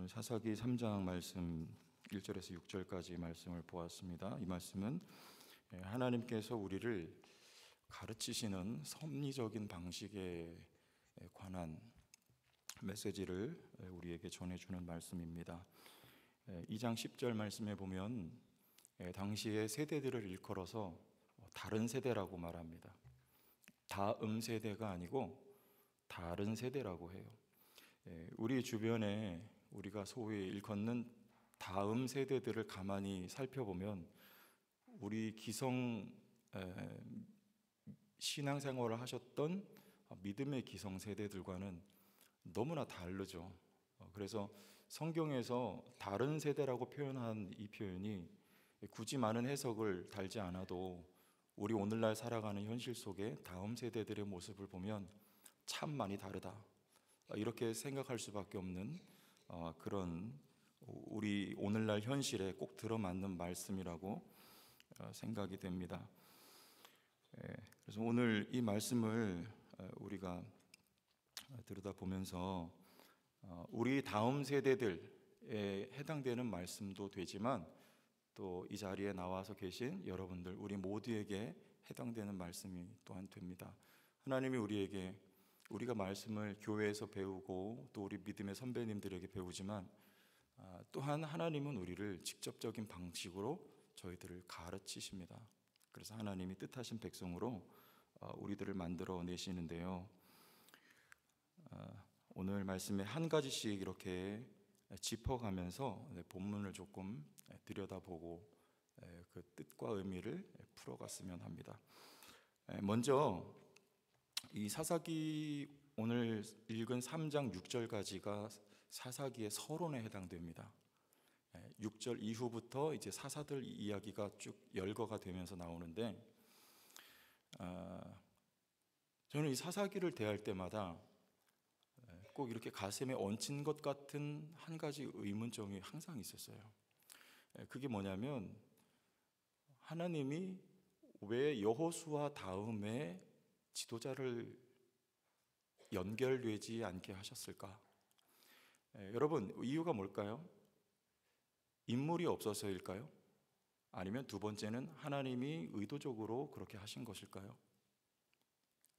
오늘 사사기 3장 말씀 1절에서 6절까지 말씀을 보았습니다. 이 말씀은 하나님께서 우리를 가르치시는 섭리적인 방식에 관한 메시지를 우리에게 전해주는 말씀입니다. 2장 10절 말씀에 보면 당시의 세대들을 일컬어서 다른 세대라고 말합니다. 다음 세대가 아니고 다른 세대라고 해요. 우리 주변에 우리가 소위 일컫는 다음 세대들을 가만히 살펴보면 우리 기성 신앙생활을 하셨던 믿음의 기성 세대들과는 너무나 다르죠. 그래서 성경에서 다른 세대라고 표현한 이 표현이 굳이 많은 해석을 달지 않아도 우리 오늘날 살아가는 현실 속에 다음 세대들의 모습을 보면 참 많이 다르다, 이렇게 생각할 수밖에 없는 그런 우리 오늘날 현실에 꼭 들어맞는 말씀이라고 생각이 됩니다. 그래서 오늘 이 말씀을 우리가 들여다보면서 우리 다음 세대들에 해당되는 말씀도 되지만 또 이 자리에 나와서 계신 여러분들 우리 모두에게 해당되는 말씀이 또한 됩니다. 하나님이 우리에게 우리가 말씀을 교회에서 배우고 또 우리 믿음의 선배님들에게 배우지만 또한 하나님은 우리를 직접적인 방식으로 저희들을 가르치십니다. 그래서 하나님이 뜻하신 백성으로 우리들을 만들어 내시는데요, 오늘 말씀에 한 가지씩 이렇게 짚어가면서 본문을 조금 들여다보고 그 뜻과 의미를 풀어갔으면 합니다. 먼저 이 사사기 오늘 읽은 3장 6절까지가 사사기의 서론에 해당됩니다. 6절 이후부터 이제 사사들 이야기가 쭉 열거가 되면서 나오는데, 저는 이 사사기를 대할 때마다 꼭 이렇게 가슴에 얹힌 것 같은 한 가지 의문점이 항상 있었어요. 그게 뭐냐면 하나님이 왜 여호수아 다음에 지도자를 연결되지 않게 하셨을까? 여러분, 이유가 뭘까요? 인물이 없어서일까요? 아니면 두 번째는 하나님이 의도적으로 그렇게 하신 것일까요?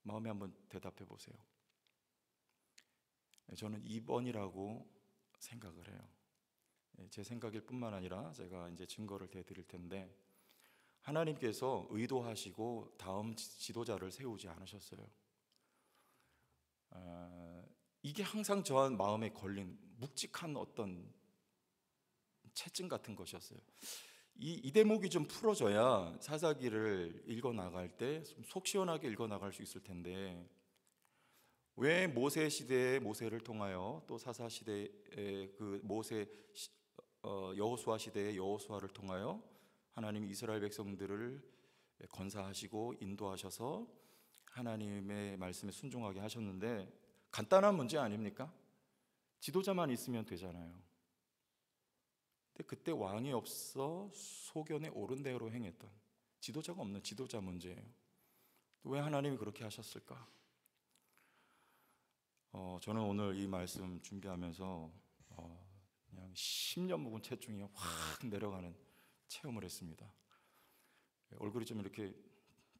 마음에 한번 대답해 보세요. 저는 2번이라고 생각을 해요. 제 생각일 뿐만 아니라 제가 이제 증거를 대드릴 텐데, 하나님께서 의도하시고 다음 지도자를 세우지 않으셨어요. 이게 항상 저 마음에 걸린 묵직한 어떤 채증 같은 것이었어요. 이 대목이 좀 풀어져야 사사기를 읽어 나갈 때 속 시원하게 읽어 나갈 수 있을 텐데, 왜 모세 시대의 모세를 통하여 또 사사 시대의 그 모세 여호수아 시대의 여호수아를 통하여 하나님이 이스라엘 백성들을 건사하시고 인도하셔서 하나님의 말씀에 순종하게 하셨는데, 간단한 문제 아닙니까? 지도자만 있으면 되잖아요. 근데 그때 왕이 없어 소견에 옳은 대로 행했던, 지도자가 없는 지도자 문제예요. 왜 하나님이 그렇게 하셨을까? 저는 오늘 이 말씀 준비하면서 그냥 10년 묵은 체중이 확 내려가는 체험을 했습니다. 얼굴이 좀 이렇게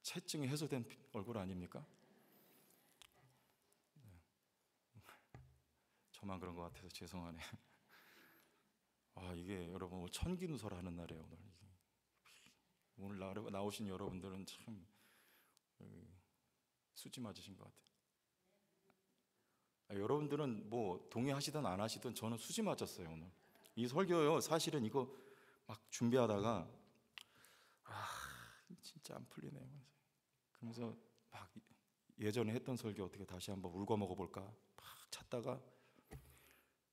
체증이 해소된 얼굴 아닙니까? 저만 그런 것 같아서 죄송하네. 이게 여러분 천기누설 하는 날이에요. 오늘 나오신 여러분들은 참 수지 맞으신 것 같아요. 여러분들은 뭐 동의하시든 안 하시든 저는 수지 맞았어요. 오늘 이 설교요, 사실은 이거 막 준비하다가 진짜 안 풀리네요. 그러면서 막 예전에 했던 설교 어떻게 다시 한번 울고 먹어볼까 막 찾다가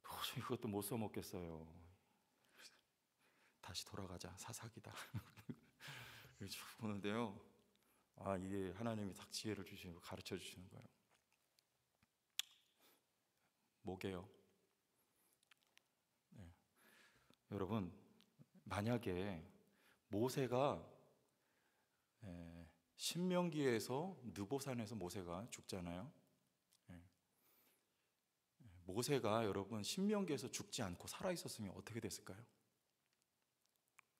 도저히 이것도 못 써먹겠어요. 다시 돌아가자, 사사기다. 쭉 보는데요, 이게 하나님이 딱 지혜를 주시고 가르쳐 주시는 거예요. 뭐게요? 여러분, 만약에 모세가 신명기에서 느보산에서 모세가 죽잖아요. 모세가 여러분 신명기에서 죽지 않고 살아 있었으면 어떻게 됐을까요?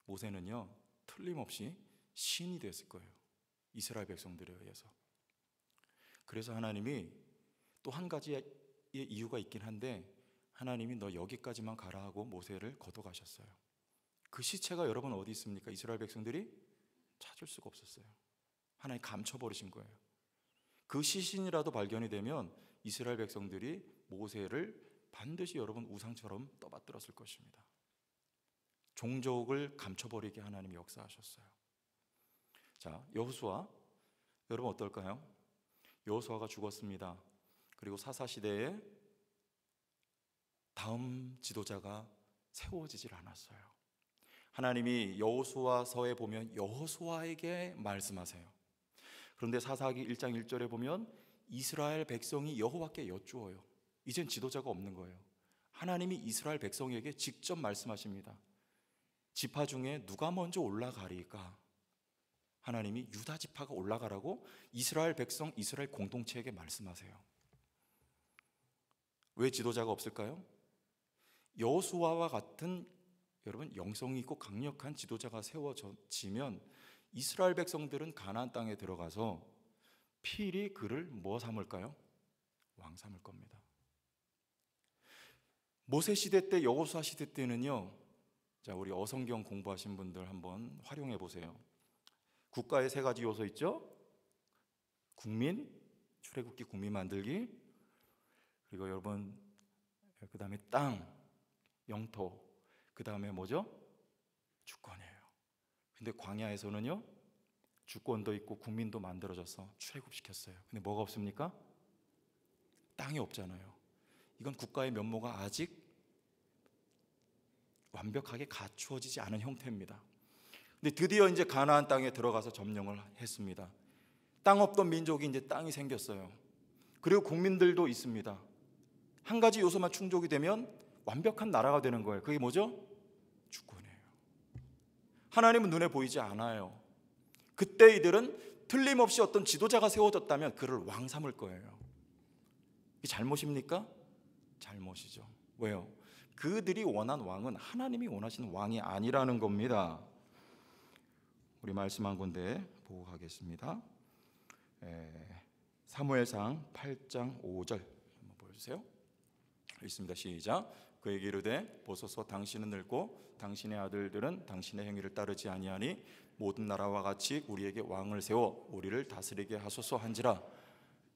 모세는요 틀림없이 신이 됐을 거예요. 이스라엘 백성들에 의해서. 그래서 하나님이 또 한 가지의 이유가 있긴 한데, 하나님이 너 여기까지만 가라 하고 모세를 걷어가셨어요. 그 시체가 여러분 어디 있습니까? 이스라엘 백성들이 찾을 수가 없었어요. 하나님 감춰버리신 거예요. 그 시신이라도 발견이 되면 이스라엘 백성들이 모세를 반드시 여러분 우상처럼 떠받들었을 것입니다. 종족을 감춰버리게 하나님이 역사하셨어요. 자, 여호수아 여러분 어떨까요? 여호수아가 죽었습니다. 그리고 사사시대에 다음 지도자가 세워지질 않았어요. 하나님이 여호수아서에 보면 여호수아에게 말씀하세요. 그런데 사사기 1장 1절에 보면 이스라엘 백성이 여호와께 여쭈어요. 이젠 지도자가 없는 거예요. 하나님이 이스라엘 백성에게 직접 말씀하십니다. 지파 중에 누가 먼저 올라가리까? 하나님이 유다 지파가 올라가라고 이스라엘 백성, 이스라엘 공동체에게 말씀하세요. 왜 지도자가 없을까요? 여호수아와 같은 여러분 영성이 있고 강력한 지도자가 세워지면 이스라엘 백성들은 가나안 땅에 들어가서 필히 그를 뭐 삼을까요? 왕 삼을 겁니다. 모세 시대 때, 여호수아 시대 때는요, 자, 우리 어성경 공부하신 분들 한번 활용해 보세요. 국가의 세 가지 요소 있죠? 국민, 출애굽기 국민 만들기, 그리고 여러분 그 다음에 땅, 영토, 그 다음에 뭐죠? 주권이에요. 근데 광야에서는요 주권도 있고 국민도 만들어져서 출애굽시켰어요. 근데 뭐가 없습니까? 땅이 없잖아요. 이건 국가의 면모가 아직 완벽하게 갖추어지지 않은 형태입니다. 근데 드디어 이제 가나안 땅에 들어가서 점령을 했습니다. 땅 없던 민족이 이제 땅이 생겼어요. 그리고 국민들도 있습니다. 한 가지 요소만 충족이 되면 완벽한 나라가 되는 거예요. 그게 뭐죠? 주권이에요. 하나님은 눈에 보이지 않아요. 그때 이들은 틀림없이 어떤 지도자가 세워졌다면 그를 왕 삼을 거예요. 이게 잘못입니까? 잘못이죠. 왜요? 그들이 원한 왕은 하나님이 원하시는 왕이 아니라는 겁니다. 우리 말씀한 건데 보고 가겠습니다. 사무엘상 8장 5절 한번 보여주세요. 읽습니다. 시작. 그에게 이르되 보소서 당신은 늙고 당신의 아들들은 당신의 행위를 따르지 아니하니 모든 나라와 같이 우리에게 왕을 세워 우리를 다스리게 하소서 한지라.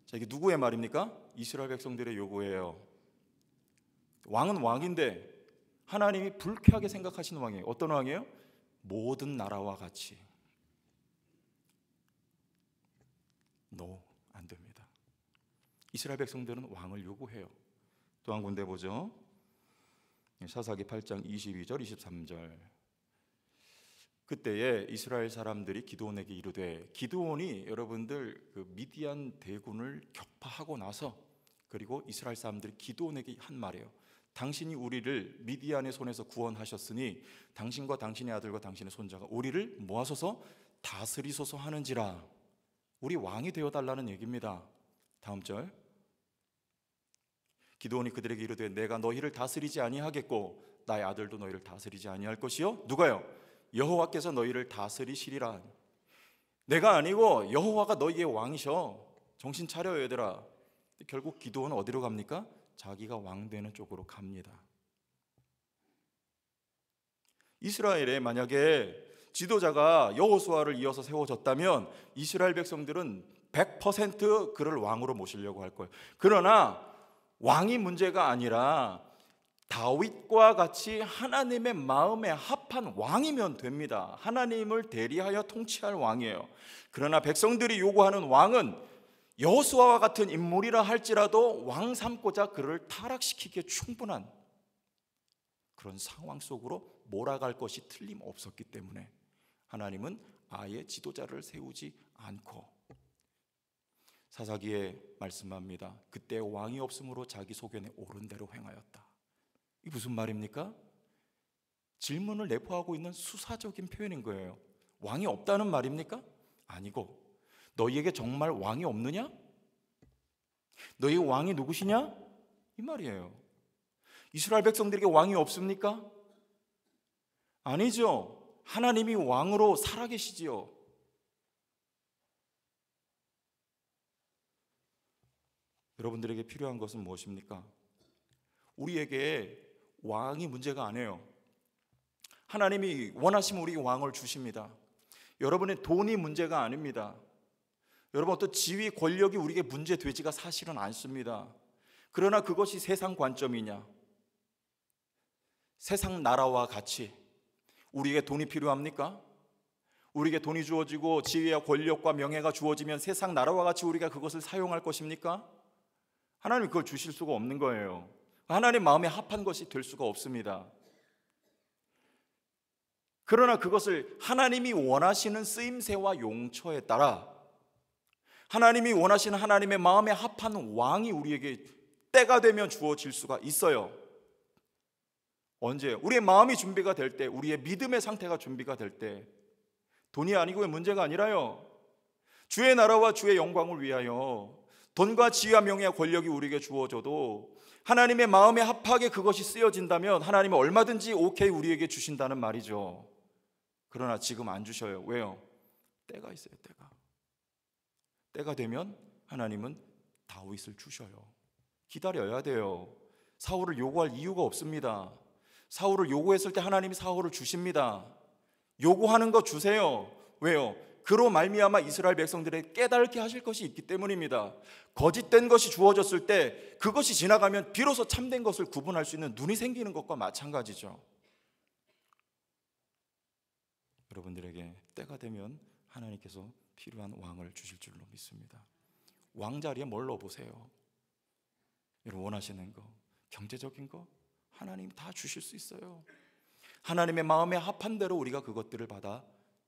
자, 이게 누구의 말입니까? 이스라엘 백성들의 요구예요. 왕은 왕인데 하나님이 불쾌하게 생각하시는 왕이에요. 어떤 왕이에요? 모든 나라와 같이. No, 안 됩니다. 이스라엘 백성들은 왕을 요구해요. 또 한 군데 보죠. 사사기 8장 22절 23절. 그때에 이스라엘 사람들이 기드온에게 이르되, 기드온이 여러분들 그 미디안 대군을 격파하고 나서, 그리고 이스라엘 사람들이 기드온에게 한 말이에요. 당신이 우리를 미디안의 손에서 구원하셨으니 당신과 당신의 아들과 당신의 손자가 우리를 모아서서 다스리소서 하는지라. 우리 왕이 되어달라는 얘기입니다. 다음 절. 기드온이 그들에게 이르되 내가 너희를 다스리지 아니하겠고 나의 아들도 너희를 다스리지 아니할 것이요. 누가요? 여호와께서 너희를 다스리시리라. 내가 아니고 여호와가 너희의 왕이셔. 정신 차려 얘들아. 결국 기드온은 어디로 갑니까? 자기가 왕 되는 쪽으로 갑니다. 이스라엘에 만약에 지도자가 여호수아를 이어서 세워졌다면 이스라엘 백성들은 100% 그를 왕으로 모시려고 할 거예요. 그러나 왕이 문제가 아니라 다윗과 같이 하나님의 마음에 합한 왕이면 됩니다. 하나님을 대리하여 통치할 왕이에요. 그러나 백성들이 요구하는 왕은 여호수아와 같은 인물이라 할지라도 왕 삼고자 그를 타락시키기에 충분한 그런 상황 속으로 몰아갈 것이 틀림없었기 때문에 하나님은 아예 지도자를 세우지 않고, 사사기에 말씀합니다. 그때 왕이 없으므로 자기 소견에 옳은 대로 행하였다. 이게 무슨 말입니까? 질문을 내포하고 있는 수사적인 표현인 거예요. 왕이 없다는 말입니까? 아니고, 너희에게 정말 왕이 없느냐? 너희 왕이 누구시냐? 이 말이에요. 이스라엘 백성들에게 왕이 없습니까? 아니죠. 하나님이 왕으로 살아계시지요. 여러분들에게 필요한 것은 무엇입니까? 우리에게 왕이 문제가 아니에요. 하나님이 원하시면 우리에게 왕을 주십니다. 여러분의 돈이 문제가 아닙니다. 여러분 어떤 지위, 권력이 우리에게 문제되지가 사실은 않습니다. 그러나 그것이 세상 관점이냐? 세상 나라와 같이 우리에게 돈이 필요합니까? 우리에게 돈이 주어지고 지위와 권력과 명예가 주어지면 세상 나라와 같이 우리가 그것을 사용할 것입니까? 하나님이 그걸 주실 수가 없는 거예요. 하나님 마음에 합한 것이 될 수가 없습니다. 그러나 그것을 하나님이 원하시는 쓰임새와 용처에 따라 하나님이 원하시는 하나님의 마음에 합한 왕이 우리에게 때가 되면 주어질 수가 있어요. 언제? 우리의 마음이 준비가 될 때, 우리의 믿음의 상태가 준비가 될 때. 돈이 아니고 문제가 아니라요, 주의 나라와 주의 영광을 위하여 돈과 지위와 명예와 권력이 우리에게 주어져도 하나님의 마음에 합하게 그것이 쓰여진다면 하나님은 얼마든지 오케이 우리에게 주신다는 말이죠. 그러나 지금 안 주셔요. 왜요? 때가 있어요. 때가 되면 하나님은 다윗을 주셔요. 기다려야 돼요. 사울을 요구할 이유가 없습니다. 사울을 요구했을 때 하나님이 사울을 주십니다. 요구하는 거 주세요. 왜요? 그로 말미암아 이스라엘 백성들에게 깨닫게 하실 것이 있기 때문입니다. 거짓된 것이 주어졌을 때 그것이 지나가면 비로소 참된 것을 구분할 수 있는 눈이 생기는 것과 마찬가지죠. 여러분들에게 때가 되면 하나님께서 필요한 왕을 주실 줄로 믿습니다. 왕 자리에 뭘 넣어보세요. 여러분 원하시는 거, 경제적인 거 하나님 다 주실 수 있어요. 하나님의 마음에 합한 대로 우리가 그것들을 받아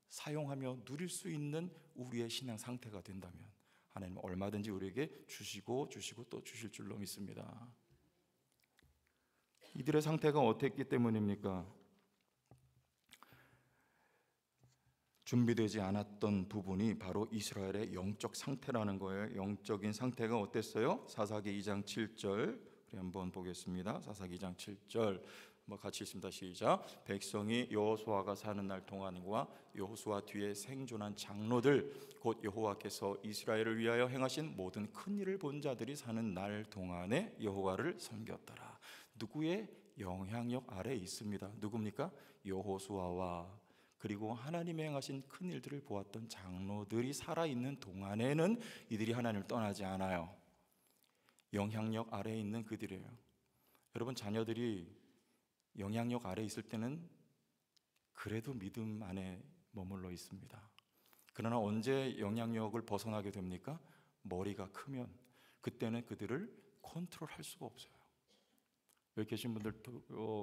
사용하며 누릴 수 있는 우리의 신앙 상태가 된다면 하나님은 얼마든지 우리에게 주시고 또 주실 줄로 믿습니다. 이들의 상태가 어땠기 때문입니까? 준비되지 않았던 부분이 바로 이스라엘의 영적 상태라는 거예요. 영적인 상태가 어땠어요? 사사기 2장 7절 우리 한번 보겠습니다. 사사기 2장 7절 같이 읽습니다. 시작. 백성이 여호수아가 사는 날 동안과 여호수아 뒤에 생존한 장로들 곧 여호와께서 이스라엘을 위하여 행하신 모든 큰 일을 본 자들이 사는 날 동안에 여호와를 섬겼더라. 누구의 영향력 아래에 있습니다. 누굽니까? 여호수아와 그리고 하나님이 행하신 큰 일들을 보았던 장로들이 살아있는 동안에는 이들이 하나님을 떠나지 않아요. 영향력 아래에 있는 그들이에요. 여러분 자녀들이 영향력 아래에 있을 때는 그래도 믿음 안에 머물러 있습니다. 그러나 언제 영향력을 벗어나게 됩니까? 머리가 크면 그때는 그들을 컨트롤할 수가 없어요. 여기 계신 분들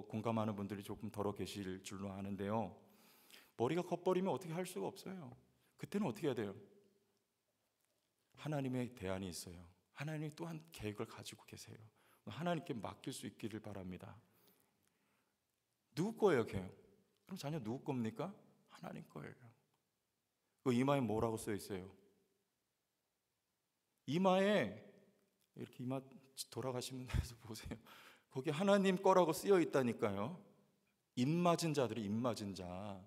공감하는 분들이 조금 덜어 계실 줄로 아는데요, 머리가 커버리면 어떻게 할 수가 없어요. 그때는 어떻게 해야 돼요? 하나님의 대안이 있어요. 하나님이 또한 계획을 가지고 계세요. 하나님께 맡길 수 있기를 바랍니다. 누구 거예요, 계획? 그럼 자녀 누구 겁니까? 하나님 거예요. 그 이마에 뭐라고 써 있어요? 이마에 이렇게 이마 돌아가시는 데서 보세요. 거기 하나님 거라고 쓰여 있다니까요. 입맞은 자들이 입맞은 자.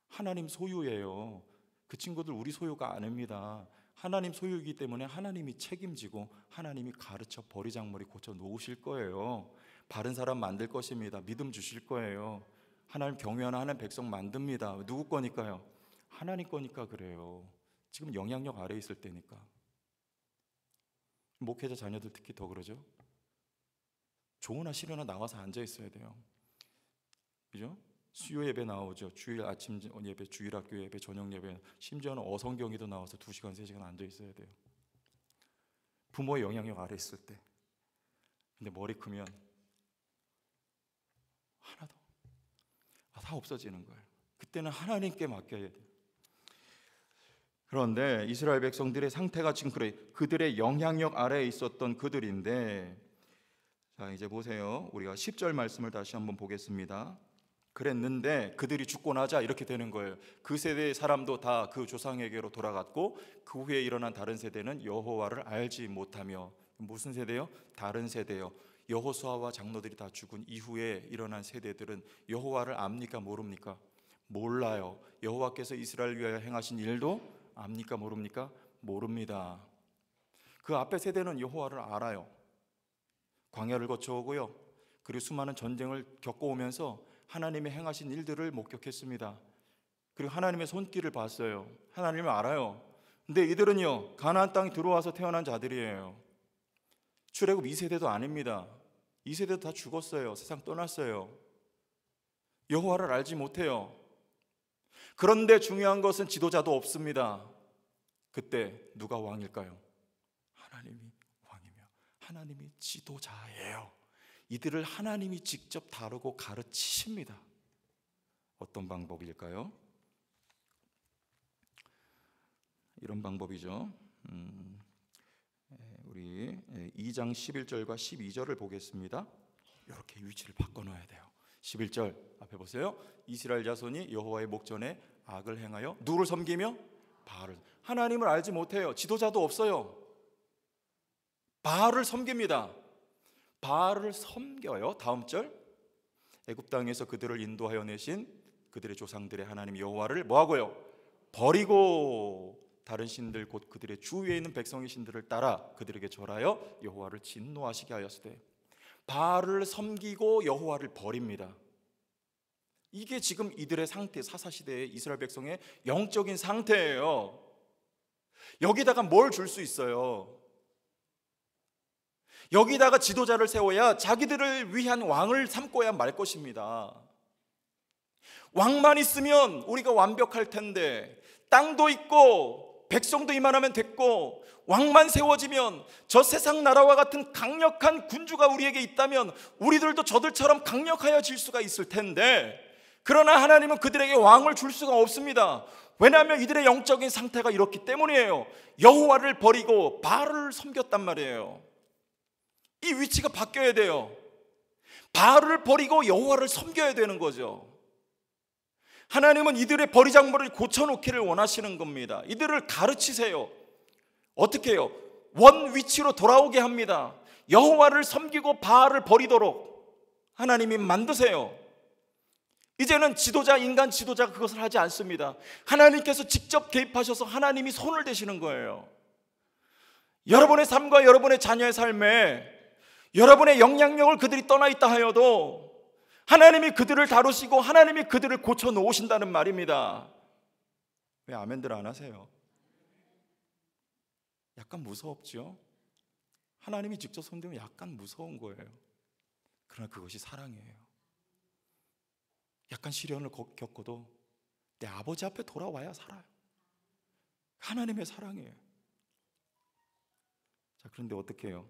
하나님 소유예요. 그 친구들 우리 소유가 아닙니다. 하나님 소유이기 때문에 하나님이 책임지고 하나님이 가르쳐 버리장머리 고쳐 놓으실 거예요. 바른 사람 만들 것입니다. 믿음 주실 거예요. 하나님 경외하는 백성 만듭니다. 누구 거니까요? 하나님 거니까 그래요. 지금 영향력 아래에 있을 때니까. 목회자 자녀들 특히 더 그러죠. 좋으나 싫으나 나와서 앉아 있어야 돼요. 그죠? 수요 예배 나오죠. 주일 아침 예배, 주일 학교 예배, 저녁 예배, 심지어는 어성경에도 나와서 2시간, 3시간 앉아 있어야 돼요. 부모의 영향력 아래 있을 때. 근데 머리 크면 하나도 다 없어지는 거예요. 그때는 하나님께 맡겨야 돼요. 그런데 이스라엘 백성들의 상태가 지금 그래, 그들의 영향력 아래에 있었던 그들인데, 자 이제 보세요. 우리가 10절 말씀을 다시 한번 보겠습니다. 그랬는데 그들이 죽고 나자 이렇게 되는 거예요. 그 세대의 사람도 다 그 조상에게로 돌아갔고 그 후에 일어난 다른 세대는 여호와를 알지 못하며, 무슨 세대요? 다른 세대요. 여호수아와 장로들이 다 죽은 이후에 일어난 세대들은 여호와를 압니까 모릅니까? 몰라요. 여호와께서 이스라엘을 위하여 행하신 일도 압니까 모릅니까? 모릅니다. 그 앞에 세대는 여호와를 알아요. 광야를 거쳐오고요, 그리고 수많은 전쟁을 겪어오면서 하나님의 행하신 일들을 목격했습니다. 그리고 하나님의 손길을 봤어요. 하나님을 알아요. 근데 이들은요, 가나안 땅에 들어와서 태어난 자들이에요. 출애굽 2세대도 아닙니다. 2세대도 다 죽었어요. 세상 떠났어요. 여호와를 알지 못해요. 그런데 중요한 것은 지도자도 없습니다. 그때 누가 왕일까요? 하나님이 왕이며 하나님이 지도자예요. 이들을 하나님이 직접 다루고 가르치십니다. 어떤 방법일까요? 이런 방법이죠. 우리 2장 11절과 12절을 보겠습니다. 이렇게 위치를 바꿔놔야 돼요. 11절 앞에 보세요. 이스라엘 자손이 여호와의 목전에 악을 행하여 누구를 섬기며? 바알을. 하나님을 알지 못해요. 지도자도 없어요. 바알을 섬깁니다. 바알을 섬겨요. 다음 절, 애굽 땅에서 그들을 인도하여 내신 그들의 조상들의 하나님 여호와를 뭐하고요? 버리고 다른 신들 곧 그들의 주위에 있는 백성의 신들을 따라 그들에게 절하여 여호와를 진노하시게 하였으되, 바알을 섬기고 여호와를 버립니다. 이게 지금 이들의 상태, 사사시대의 이스라엘 백성의 영적인 상태예요. 여기다가 뭘 줄 수 있어요? 여기다가 지도자를 세워야 자기들을 위한 왕을 삼고야 말 것입니다. 왕만 있으면 우리가 완벽할 텐데, 땅도 있고 백성도 이만하면 됐고, 왕만 세워지면 저 세상 나라와 같은 강력한 군주가 우리에게 있다면 우리들도 저들처럼 강력하여질 수가 있을 텐데, 그러나 하나님은 그들에게 왕을 줄 수가 없습니다. 왜냐하면 이들의 영적인 상태가 이렇기 때문이에요. 여호와를 버리고 바알을 섬겼단 말이에요. 이 위치가 바뀌어야 돼요. 바알을 버리고 여호와를 섬겨야 되는 거죠. 하나님은 이들의 버리장머리를 고쳐놓기를 원하시는 겁니다. 이들을 가르치세요. 어떻게 해요? 원 위치로 돌아오게 합니다. 여호와를 섬기고 바알을 버리도록 하나님이 만드세요. 이제는 지도자, 인간 지도자가 그것을 하지 않습니다. 하나님께서 직접 개입하셔서 하나님이 손을 대시는 거예요. 여러분의 삶과 여러분의 자녀의 삶에 여러분의 영향력을 그들이 떠나 있다 하여도 하나님이 그들을 다루시고 하나님이 그들을 고쳐 놓으신다는 말입니다. 왜 아멘들 안 하세요? 약간 무섭죠? 하나님이 직접 손대면 약간 무서운 거예요. 그러나 그것이 사랑이에요. 약간 시련을 겪어도 내 아버지 앞에 돌아와야 살아요. 하나님의 사랑이에요. 자, 그런데 어떻게 해요?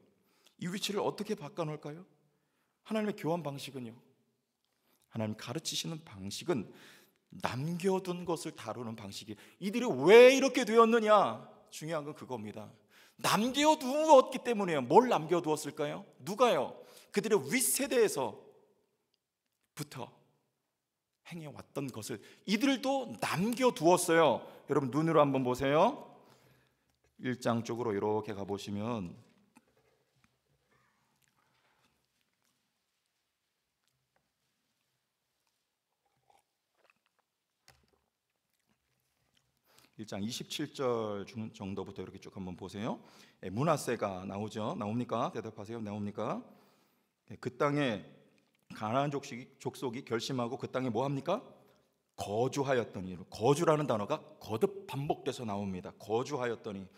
이 위치를 어떻게 바꿔놓을까요? 하나님의 교환 방식은요, 하나님 가르치시는 방식은 남겨둔 것을 다루는 방식이, 이들이 왜 이렇게 되었느냐, 중요한 건 그겁니다. 남겨두었기 때문이에요. 뭘 남겨두었을까요? 누가요? 그들의 윗세대에서부터 행해왔던 것을 이들도 남겨두었어요. 여러분 눈으로 한번 보세요. 1장 쪽으로 이렇게 가보시면 (1장) 27절 정도부터 이렇게 쭉 한번 보세요. 므낫세가 나오죠. 나옵니까? 대답하세요. 나옵니까? 그 땅에 가나안 족속이 결심하고 그 땅에 뭐 합니까? 거주하였더니, 거주라는 단어가 거듭 반복돼서 나옵니다. 거주하였더니,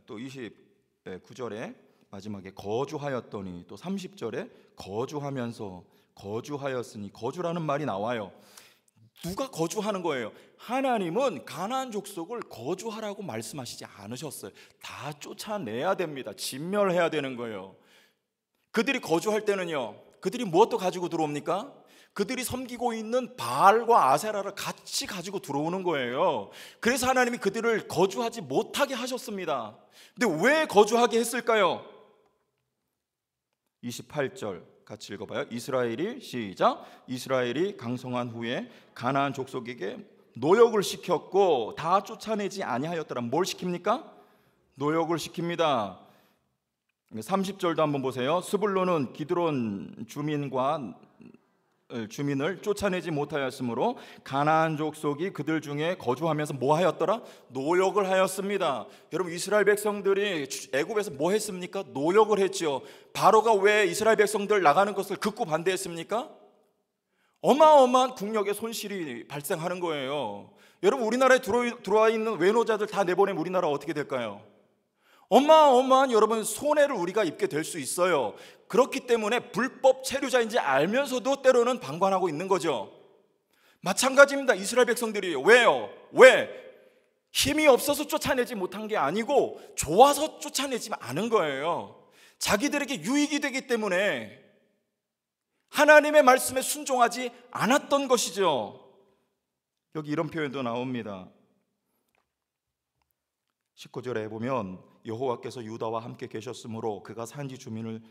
또 29절에 마지막에 거주하였더니, 또 30절에 거주하면서 거주하였으니, 거주라는 말이 나와요. 누가 거주하는 거예요? 하나님은 가나안 족속을 거주하라고 말씀하시지 않으셨어요. 다 쫓아내야 됩니다. 진멸해야 되는 거예요. 그들이 거주할 때는요, 그들이 무엇도 가지고 들어옵니까? 그들이 섬기고 있는 바알과 아세라를 같이 가지고 들어오는 거예요. 그래서 하나님이 그들을 거주하지 못하게 하셨습니다. 근데 왜 거주하게 했을까요? 28절 같이 읽어봐요. 이스라엘이, 시작, 이스라엘이 강성한 후에 가나안 족속에게 노역을 시켰고 다 쫓아내지 아니하였더라. 뭘 시킵니까? 노역을 시킵니다. 30절도 한번 보세요. 스불론은 기드론 주민을 쫓아내지 못하였으므로 가나안 족속이 그들 중에 거주하면서 뭐 하였더라? 노역을 하였습니다. 여러분, 이스라엘 백성들이 애굽에서 뭐 했습니까? 노역을 했죠. 바로가 왜 이스라엘 백성들 나가는 것을 극구 반대했습니까? 어마어마한 국력의 손실이 발생하는 거예요. 여러분, 우리나라에 들어와 있는 외노자들 다 내보내면 우리나라 어떻게 될까요? 어마어마한 여러분 손해를 우리가 입게 될 수 있어요. 그렇기 때문에 불법 체류자인지 알면서도 때로는 방관하고 있는 거죠. 마찬가지입니다. 이스라엘 백성들이 왜요? 왜? 힘이 없어서 쫓아내지 못한 게 아니고 좋아서 쫓아내지 않은 거예요. 자기들에게 유익이 되기 때문에 하나님의 말씀에 순종하지 않았던 것이죠. 여기 이런 표현도 나옵니다. 19절에 보면 여호와께서 유다와 함께 계셨으므로 그가 산지 주민을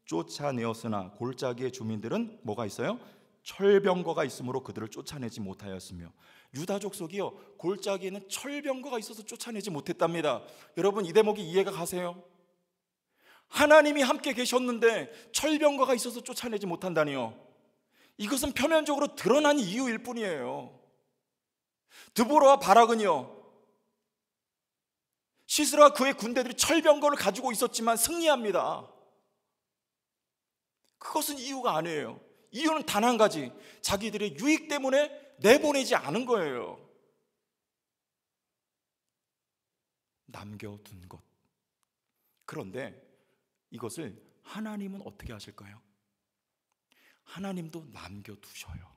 쫓아내었으나 골짜기의 주민들은 뭐가 있어요? 철병거가 있으므로 그들을 쫓아내지 못하였으며. 유다 족속이요, 골짜기에는 철병거가 있어서 쫓아내지 못했답니다. 여러분, 이 대목이 이해가 가세요? 하나님이 함께 계셨는데 철병거가 있어서 쫓아내지 못한다니요. 이것은 표면적으로 드러난 이유일 뿐이에요. 드보라와 바락은요, 시스라와 그의 군대들이 철병거를 가지고 있었지만 승리합니다. 그것은 이유가 아니에요. 이유는 단 한 가지, 자기들의 유익 때문에 내보내지 않은 거예요. 남겨둔 것. 그런데 이것을 하나님은 어떻게 하실까요? 하나님도 남겨두셔요.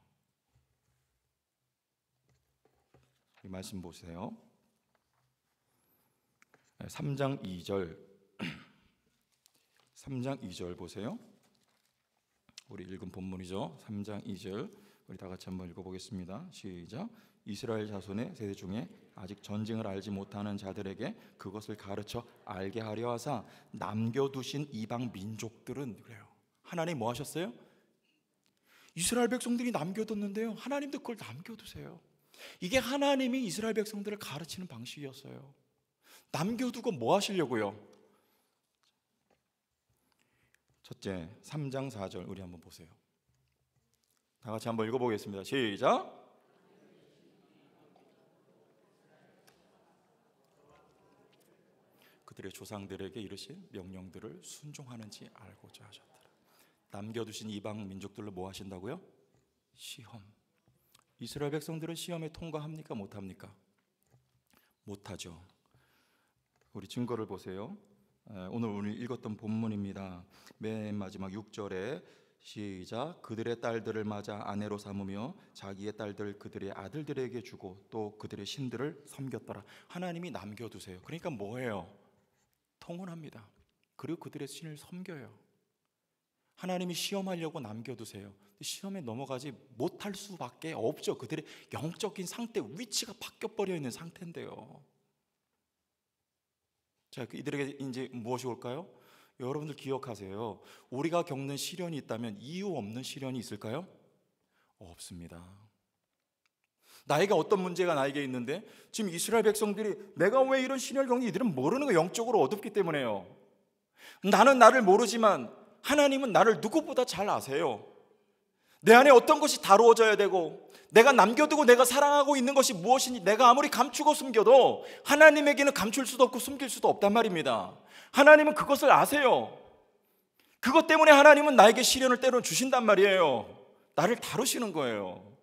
이 말씀 보세요. 3장 2절 3장 2절 보세요. 우리 읽은 본문이죠. 3장 2절 우리 다 같이 한번 읽어보겠습니다. 시작. 이스라엘 자손의 세대 중에 아직 전쟁을 알지 못하는 자들에게 그것을 가르쳐 알게 하려 하사 남겨두신 이방 민족들은, 그래요. 하나님 뭐 하셨어요? 이스라엘 백성들이 남겨뒀는데요, 하나님도 그걸 남겨두세요. 이게 하나님이 이스라엘 백성들을 가르치는 방식이었어요. 남겨두고 뭐 하시려고요? 첫째, 3장 4절 우리 한번 보세요. 다 같이 한번 읽어보겠습니다. 시작. 그들의 조상들에게 이르신 명령들을 순종하는지 알고자 하셨더라. 남겨두신 이방 민족들로 뭐 하신다고요? 시험. 이스라엘 백성들은 시험에 통과합니까? 못합니까? 못하죠. 우리 증거를 보세요. 오늘 읽었던 본문입니다. 맨 마지막 6절에 시작. 그들의 딸들을 맞아 아내로 삼으며 자기의 딸들 그들의 아들들에게 주고 또 그들의 신들을 섬겼더라. 하나님이 남겨두세요. 그러니까 뭐예요? 통혼합니다. 그리고 그들의 신을 섬겨요. 하나님이 시험하려고 남겨두세요. 시험에 넘어가지 못할 수밖에 없죠. 그들의 영적인 상태, 위치가 바뀌어버려 있는 상태인데요. 자, 이들에게 이제 무엇이 올까요? 여러분들 기억하세요. 우리가 겪는 시련이 있다면 이유 없는 시련이 있을까요? 없습니다. 나에게 어떤 문제가 나에게 있는데 지금 이스라엘 백성들이 내가 왜 이런 시련을 겪니? 이들은 모르는 거, 영적으로 어둡기 때문에요. 나는 나를 모르지만 하나님은 나를 누구보다 잘 아세요. 내 안에 어떤 것이 다루어져야 되고 내가 남겨두고 내가 사랑하고 있는 것이 무엇인지 내가 아무리 감추고 숨겨도 하나님에게는 감출 수도 없고 숨길 수도 없단 말입니다. 하나님은 그것을 아세요. 그것 때문에 하나님은 나에게 시련을 때로는 주신단 말이에요. 나를 다루시는 거예요.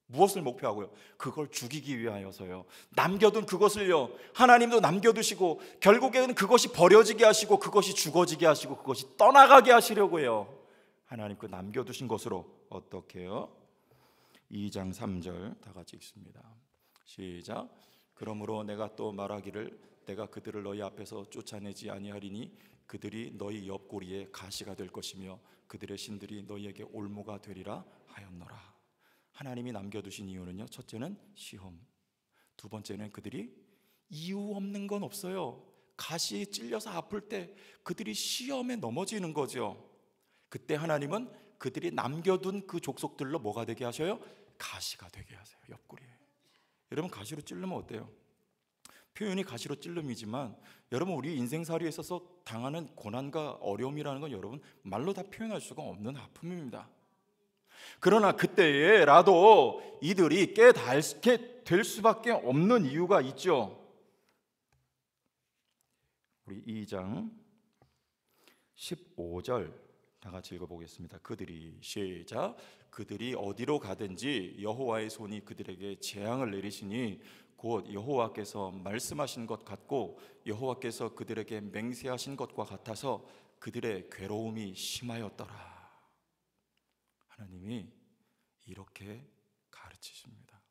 무엇을 목표하고요? 그걸 죽이기 위하여서요. 남겨둔 그것을요, 하나님도 남겨두시고 결국에는 그것이 버려지게 하시고 그것이 죽어지게 하시고 그것이 떠나가게 하시려고요. 하나님 그 남겨두신 것으로 어떻게 해요? 2장 3절 다 같이 읽습니다. 시작. 그러므로 내가 또 말하기를 내가 그들을 너희 앞에서 쫓아내지 아니하리니 그들이 너희 옆구리에 가시가 될 것이며 그들의 신들이 너희에게 올무가 되리라 하였노라. 하나님이 남겨두신 이유는요, 첫째는 시험, 두 번째는 그들이 이유 없는 건 없어요. 가시에 찔려서 아플 때 그들이 시험에 넘어지는 거죠. 그때 하나님은 그들이 남겨둔 그 족속들로 뭐가 되게 하셔요? 가시가 되게 하세요. 옆구리에. 여러분, 가시로 찔르면 어때요? 표현이 가시로 찔름이지만 여러분, 우리 인생살이에 있어서 당하는 고난과 어려움이라는 건 여러분 말로 다 표현할 수가 없는 아픔입니다. 그러나 그때에라도 이들이 깨닫게 될 수밖에 없는 이유가 있죠. 우리 2장 15절 다 같이 읽어보겠습니다. 시작. 그들이 어디로 가든지 여호와의 손이 그들에게 재앙을 내리시니 곧 여호와께서 말씀하신 것 같고 여호와께서 그들에게 맹세하신 것과 같아서 그들의 괴로움이 심하였더라. 하나님이 이렇게 가르치십니다.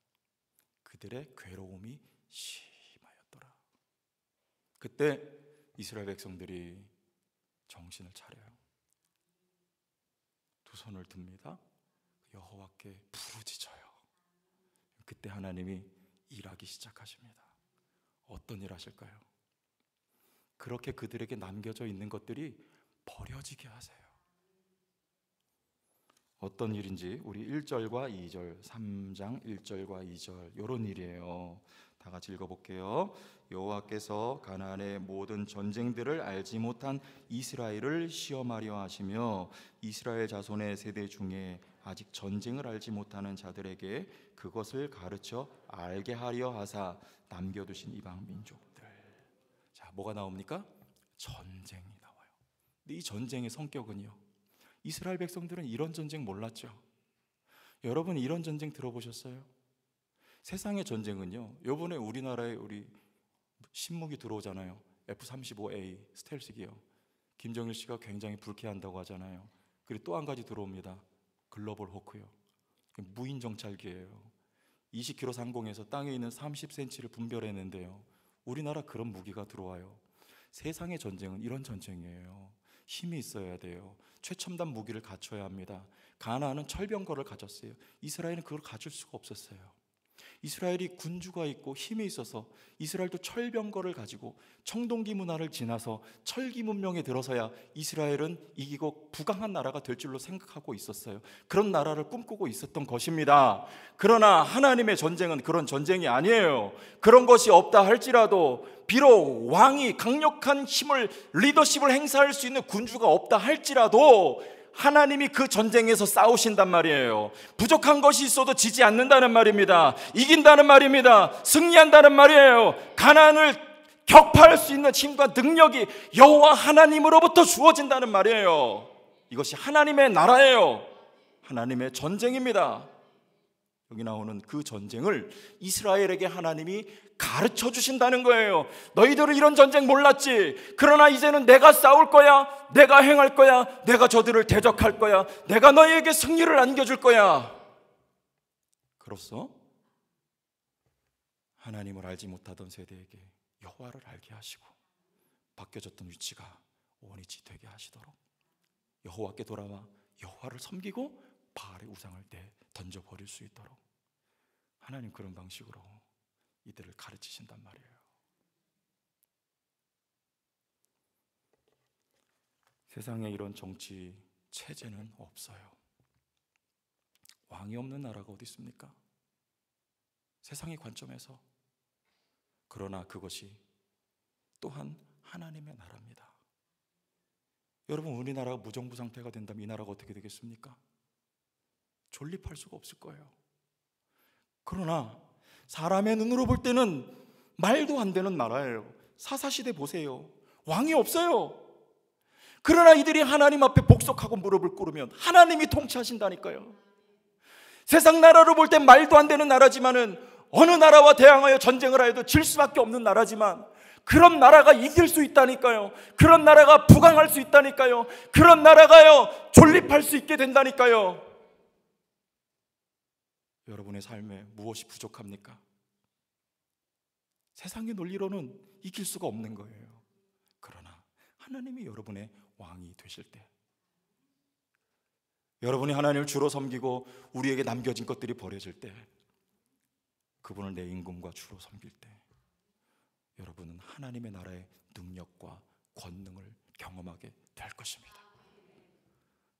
그들의 괴로움이 심하였더라. 그때 이스라엘 백성들이 정신을 차려요. 두 손을 듭니다. 여호와께 부르짖어요. 그때 하나님이 일하기 시작하십니다. 어떤 일 하실까요? 그렇게 그들에게 남겨져 있는 것들이 버려지게 하세요. 어떤 일인지 우리 1절과 2절, 3장 1절과 2절 이런 일이에요. 다 같이 읽어볼게요. 여호와께서 가나안의 모든 전쟁들을 알지 못한 이스라엘을 시험하려 하시며 이스라엘 자손의 세대 중에 아직 전쟁을 알지 못하는 자들에게 그것을 가르쳐 알게 하려 하사 남겨두신 이방 민족들. 자, 뭐가 나옵니까? 전쟁이 나와요. 근데 이 전쟁의 성격은요, 이스라엘 백성들은 이런 전쟁 몰랐죠. 여러분, 이런 전쟁 들어보셨어요? 세상의 전쟁은요, 요번에 우리나라에 우리 신무기 들어오잖아요. F-35A 스텔스기요. 김정일 씨가 굉장히 불쾌한다고 하잖아요. 그리고 또 한 가지 들어옵니다. 글로벌 호크요. 무인 정찰기예요. 20km 상공에서 땅에 있는 30cm를 분별해낸대요. 우리나라 그런 무기가 들어와요. 세상의 전쟁은 이런 전쟁이에요. 힘이 있어야 돼요. 최첨단 무기를 갖춰야 합니다. 가나안은 철병거를 가졌어요. 이스라엘은 그걸 갖출 수가 없었어요. 이스라엘이 군주가 있고 힘이 있어서 이스라엘도 철병거를 가지고 청동기 문화를 지나서 철기 문명에 들어서야 이스라엘은 이기고 부강한 나라가 될 줄로 생각하고 있었어요. 그런 나라를 꿈꾸고 있었던 것입니다. 그러나 하나님의 전쟁은 그런 전쟁이 아니에요. 그런 것이 없다 할지라도, 비록 왕이 강력한 힘을, 리더십을 행사할 수 있는 군주가 없다 할지라도 하나님이 그 전쟁에서 싸우신단 말이에요. 부족한 것이 있어도 지지 않는다는 말입니다. 이긴다는 말입니다. 승리한다는 말이에요. 가나안을 격파할 수 있는 힘과 능력이 여호와 하나님으로부터 주어진다는 말이에요. 이것이 하나님의 나라예요. 하나님의 전쟁입니다. 여기 나오는 그 전쟁을 이스라엘에게 하나님이 가르쳐 주신다는 거예요. 너희들은 이런 전쟁 몰랐지. 그러나 이제는 내가 싸울 거야. 내가 행할 거야. 내가 저들을 대적할 거야. 내가 너희에게 승리를 안겨줄 거야. 그로써 하나님을 알지 못하던 세대에게 여호와를 알게 하시고 바뀌어졌던 위치가 원위치 되게 하시도록 여호와께 돌아와 여호와를 섬기고 바알의 우상을 던져버릴 수 있도록 하나님 그런 방식으로 이들을 가르치신단 말이에요. 세상에 이런 정치 체제는 없어요. 왕이 없는 나라가 어디 있습니까? 세상의 관점에서. 그러나 그것이 또한 하나님의 나라입니다. 여러분, 우리나라가 무정부 상태가 된다면 이 나라가 어떻게 되겠습니까? 존립할 수가 없을 거예요. 그러나 사람의 눈으로 볼 때는 말도 안 되는 나라예요. 사사시대 보세요. 왕이 없어요. 그러나 이들이 하나님 앞에 복속하고 무릎을 꿇으면 하나님이 통치하신다니까요. 세상 나라로 볼 땐 말도 안 되는 나라지만은, 어느 나라와 대항하여 전쟁을 하여도 질 수밖에 없는 나라지만, 그런 나라가 이길 수 있다니까요. 그런 나라가 부강할 수 있다니까요. 그런 나라가요 존립할 수 있게 된다니까요. 여러분의 삶에 무엇이 부족합니까? 세상의 논리로는 이길 수가 없는 거예요. 그러나 하나님이 여러분의 왕이 되실 때, 여러분이 하나님을 주로 섬기고 우리에게 남겨진 것들이 버려질 때, 그분을 내 임금과 주로 섬길 때, 여러분은 하나님의 나라의 능력과 권능을 경험하게 될 것입니다.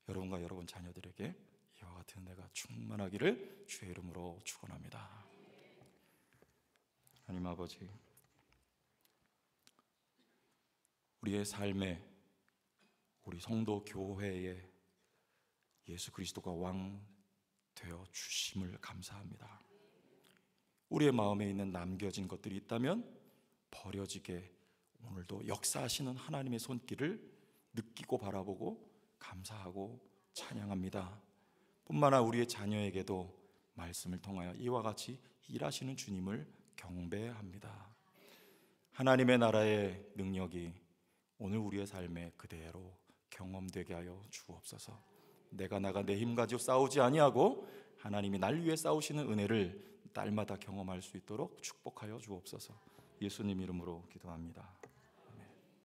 여러분과 여러분 자녀들에게 이와 같은 은혜가 충만하기를 주의 이름으로 축원합니다. 하나님 아버지, 우리의 삶에, 우리 성도 교회에 예수 그리스도가 왕 되어 주심을 감사합니다. 우리의 마음에 있는 남겨진 것들이 있다면 버려지게 오늘도 역사하시는 하나님의 손길을 느끼고 바라보고 감사하고 찬양합니다. 뿐만 아니라 우리의 자녀에게도 말씀을 통하여 이와 같이 일하시는 주님을 경배합니다. 하나님의 나라의 능력이 오늘 우리의 삶에 그대로 경험되게 하여 주옵소서. 내가 나가 내 힘 가지고 싸우지 아니하고 하나님이 날 위해 싸우시는 은혜를 날마다 경험할 수 있도록 축복하여 주옵소서. 예수님 이름으로 기도합니다.